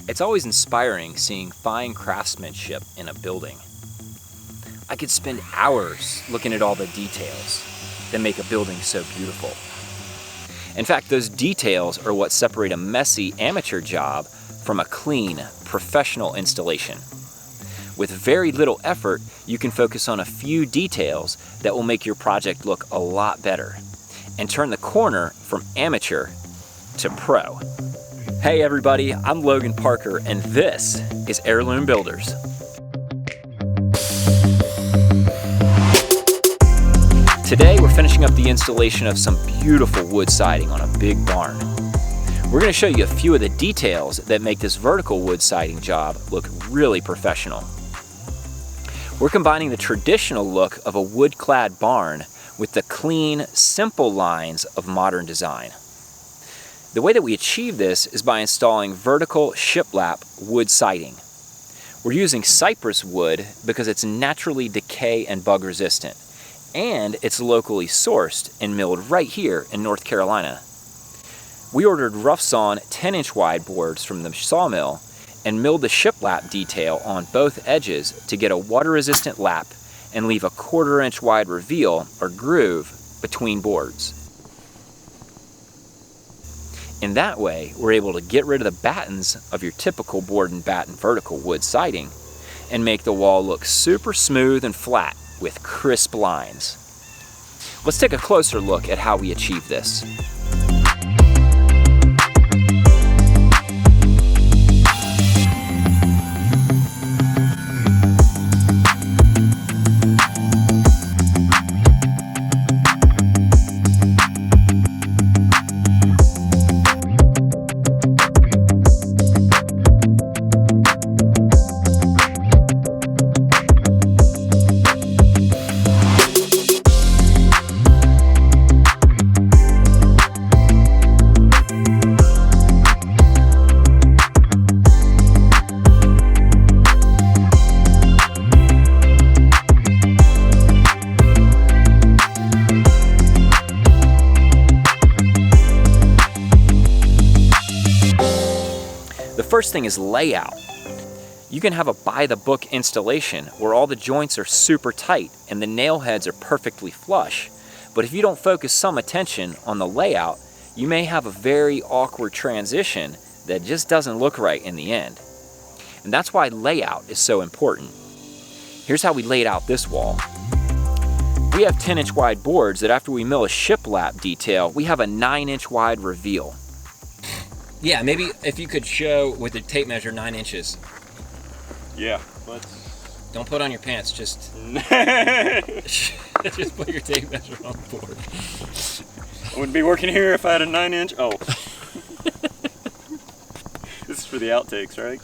It's always inspiring seeing fine craftsmanship in a building. I could spend hours looking at all the details that make a building so beautiful. In fact, those details are what separate a messy amateur job from a clean, professional installation. With very little effort, you can focus on a few details that will make your project look a lot better and turn the corner from amateur to pro. Hey everybody, I'm Logan Parker and this is Heirloom Builders. Today we're finishing up the installation of some beautiful wood siding on a big barn. We're going to show you a few of the details that make this vertical wood siding job look really professional. We're combining the traditional look of a wood-clad barn with the clean, simple lines of modern design. The way that we achieve this is by installing vertical shiplap wood siding. We're using cypress wood because it's naturally decay and bug resistant, and it's locally sourced and milled right here in North Carolina. We ordered rough sawn 10-inch wide boards from the sawmill and milled the shiplap detail on both edges to get a water-resistant lap and leave a 1/4-inch wide reveal or groove between boards. In that way, we're able to get rid of the battens of your typical board and batten vertical wood siding and make the wall look super smooth and flat with crisp lines. Let's take a closer look at how we achieve this. The first thing is layout. You can have a by-the-book installation where all the joints are super tight and the nail heads are perfectly flush, but if you don't focus some attention on the layout, you may have a very awkward transition that just doesn't look right in the end. And that's why layout is so important. Here's how we laid out this wall. We have 10-inch wide boards that after we mill a shiplap detail, we have a 9-inch wide reveal. Yeah, maybe if you could show with the tape measure 9 inches. Yeah, let's... Don't put on your pants, just... just put your tape measure on the board. I wouldn't be working here if I had a 9-inch. Oh. This is for the outtakes, right?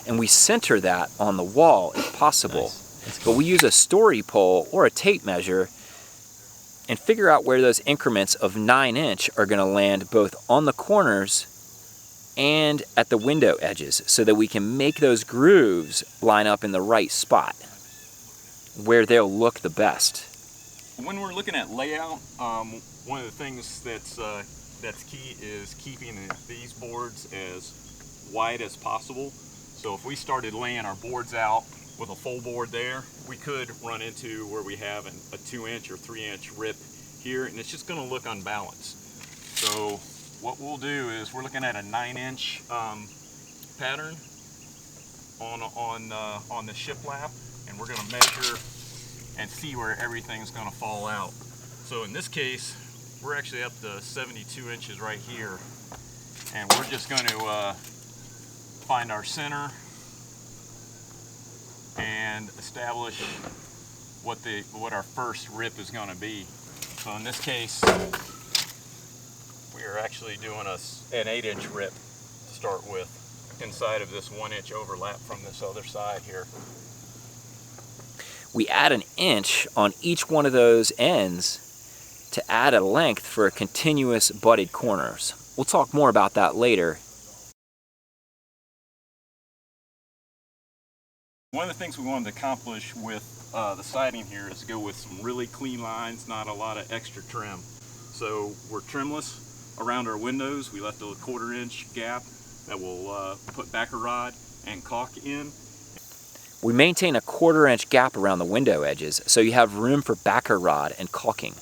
And we center that on the wall if possible. Nice. That's cool. But we use a story pole or a tape measure and figure out where those increments of 9-inch are going to land both on the corners and at the window edges so that we can make those grooves line up in the right spot where they'll look the best. When we're looking at layout, one of the things that's key is keeping these boards as wide as possible. So if we started laying our boards out with a full board there, we could run into where we have a 2-inch or 3-inch rip here, and it's just going to look unbalanced. So what we'll do is we're looking at a 9-inch pattern on the shiplap, and we're going to measure and see where everything's going to fall out. So in this case, we're actually up to 72 inches right here, and we're just going to find our center and establish what our first rip is going to be. So in this case, we are actually doing an 8-inch rip to start with inside of this 1-inch overlap from this other side here. We add an inch on each one of those ends to add a length for a continuous butted corners. We'll talk more about that later. One of the things we wanted to accomplish with the siding here is to go with some really clean lines, not a lot of extra trim. So we're trimless, around our windows, we left a 1/4 inch gap that we'll put backer rod and caulk in. We maintain a 1/4 inch gap around the window edges so you have room for backer rod and caulking.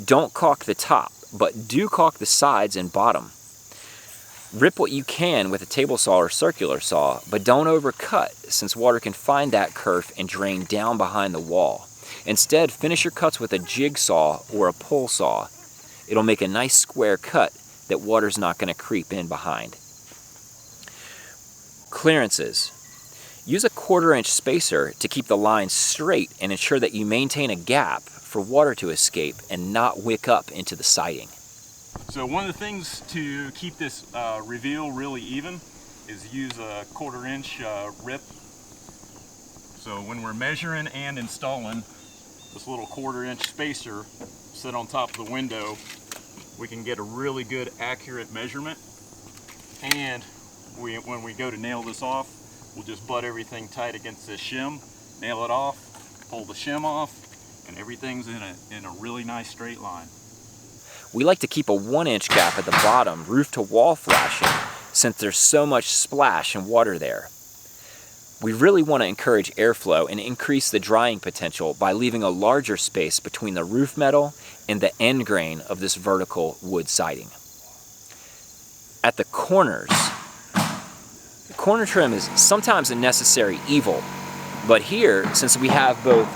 Don't caulk the top, but do caulk the sides and bottom. Rip what you can with a table saw or circular saw, but don't overcut since water can find that kerf and drain down behind the wall. Instead, finish your cuts with a jigsaw or a pull saw. It'll make a nice square cut that water's not going to creep in behind. Clearances. Use a 1/4 inch spacer to keep the line straight and ensure that you maintain a gap for water to escape and not wick up into the siding. So one of the things to keep this reveal really even is use a 1/4 inch rip. So when we're measuring and installing this little 1/4 inch spacer set on top of the window, we can get a really good accurate measurement. And when we go to nail this off, we'll just butt everything tight against this shim, nail it off, pull the shim off, and everything's in a really nice straight line. We like to keep a 1 inch gap at the bottom, roof to wall flashing, since there's so much splash and water there. We really want to encourage airflow and increase the drying potential by leaving a larger space between the roof metal and the end grain of this vertical wood siding. At the corners, the corner trim is sometimes a necessary evil, but here, since we have both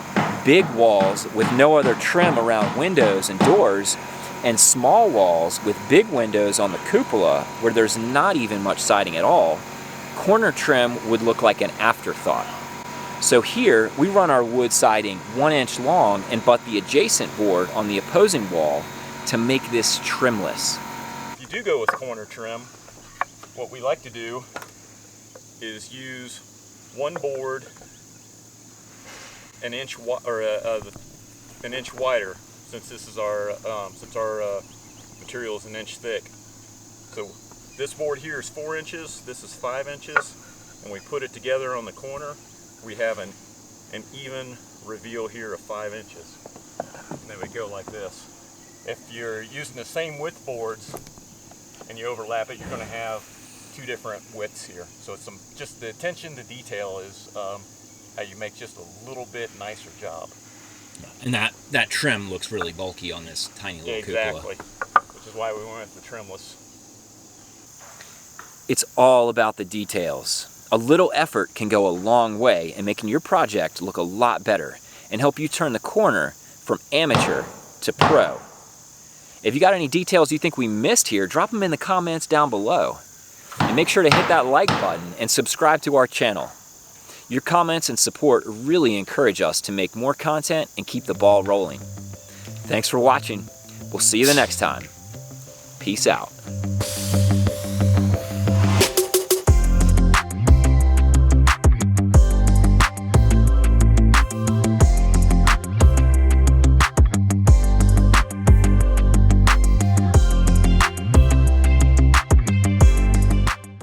big walls with no other trim around windows and doors, and small walls with big windows on the cupola where there's not even much siding at all, corner trim would look like an afterthought. So here, we run our wood siding 1 inch long and butt the adjacent board on the opposing wall to make this trimless. If you do go with corner trim, what we like to do is use one board an inch wider, since this is our material is 1 inch thick. So this board here is 4 inches, this is 5 inches, and we put it together on the corner. We have an even reveal here of 5 inches. And then we go like this. If you're using the same width boards and you overlap it, you're going to have 2 different widths here. So it's just the attention to detail is how you make just a little bit nicer job. And that trim looks really bulky on this tiny little cupola. Exactly, which is why we went with the trimless. It's all about the details. A little effort can go a long way in making your project look a lot better and help you turn the corner from amateur to pro. If you got any details you think we missed here, drop them in the comments down below. And make sure to hit that like button and subscribe to our channel. Your comments and support really encourage us to make more content and keep the ball rolling. Thanks for watching. We'll see you the next time. Peace out.